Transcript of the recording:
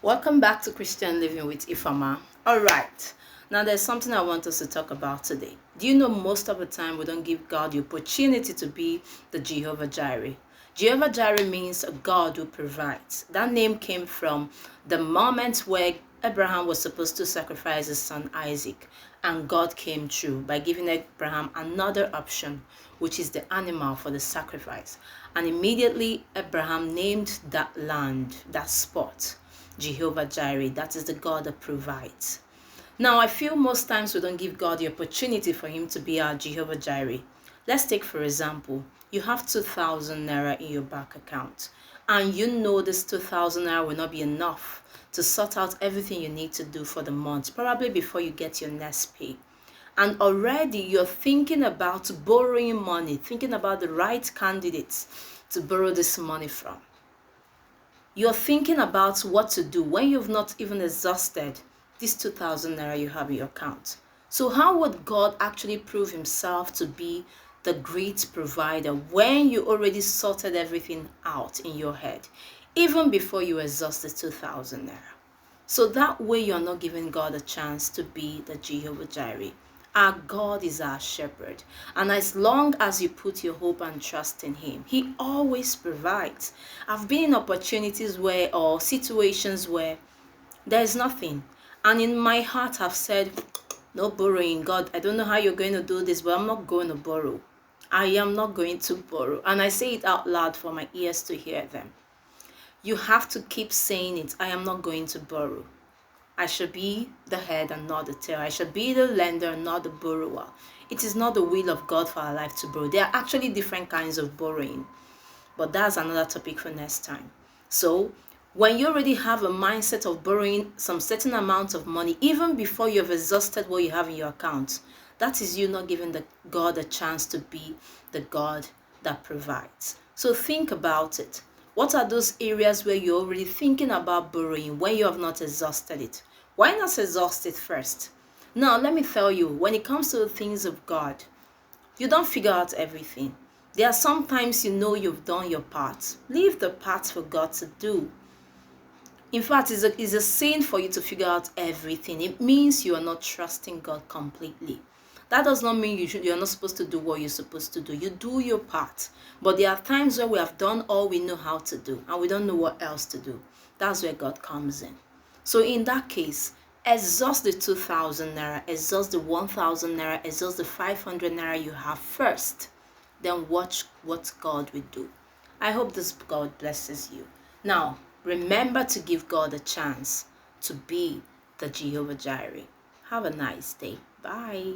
Welcome back to Christian Living with Ifama. All right, now there's something I want us to talk about today. Do you know most of the time we don't give God the opportunity to be the Jehovah Jireh? Jehovah Jireh means a God who provides. That name came from the moment where Abraham was supposed to sacrifice his son Isaac, and God came through by giving Abraham another option, which is the animal for the sacrifice. And immediately Abraham named that land, that spot, Jehovah Jireh. That is the God that provides. Now, I feel most times we don't give God the opportunity for him to be our Jehovah Jireh. Let's take, for example, you have 2,000 naira in your bank account, and you know this 2,000 naira will not be enough to sort out everything you need to do for the month, probably before you get your next pay. And already you're thinking about borrowing money, thinking about the right candidates to borrow this money from. You're thinking about what to do when you've not even exhausted this 2,000 naira you have in your account. So how would God actually prove himself to be the great provider when you already sorted everything out in your head, even before you exhaust the 2,000 naira? So that way you're not giving God a chance to be the Jehovah Jireh. Our God is our shepherd, and as long as you put your hope and trust in him, he always provides. I've been in opportunities where, or situations where there is nothing, and in my heart I've said, no borrowing. God, I don't know how you're going to do this, but I'm not going to borrow. I am not going to borrow. And I say it out loud for my ears to hear them. You have to keep saying it. I am not going to borrow. I should be the head and not the tail. I should be the lender and not the borrower. It is not the will of God for our life to borrow. There are actually different kinds of borrowing, but that's another topic for next time. So when you already have a mindset of borrowing some certain amount of money, even before you have exhausted what you have in your account, that is you not giving God a chance to be the God that provides. So think about it. What are those areas where you're already thinking about borrowing when you have not exhausted it? Why not exhaust it first? Now, let me tell you, when it comes to the things of God, you don't figure out everything. There are sometimes you know you've done your part. Leave the part for God to do. In fact, it's a sin for you to figure out everything. It means you are not trusting God completely. That does not mean you're not supposed to do what you're supposed to do. You do your part. But there are times where we have done all we know how to do and we don't know what else to do. That's where God comes in. So in that case, exhaust the 2,000 naira, exhaust the 1,000 naira, exhaust the 500 naira you have first. Then watch what God will do. I hope this God blesses you. Now, remember to give God a chance to be the Jehovah Jireh. Have a nice day. Bye.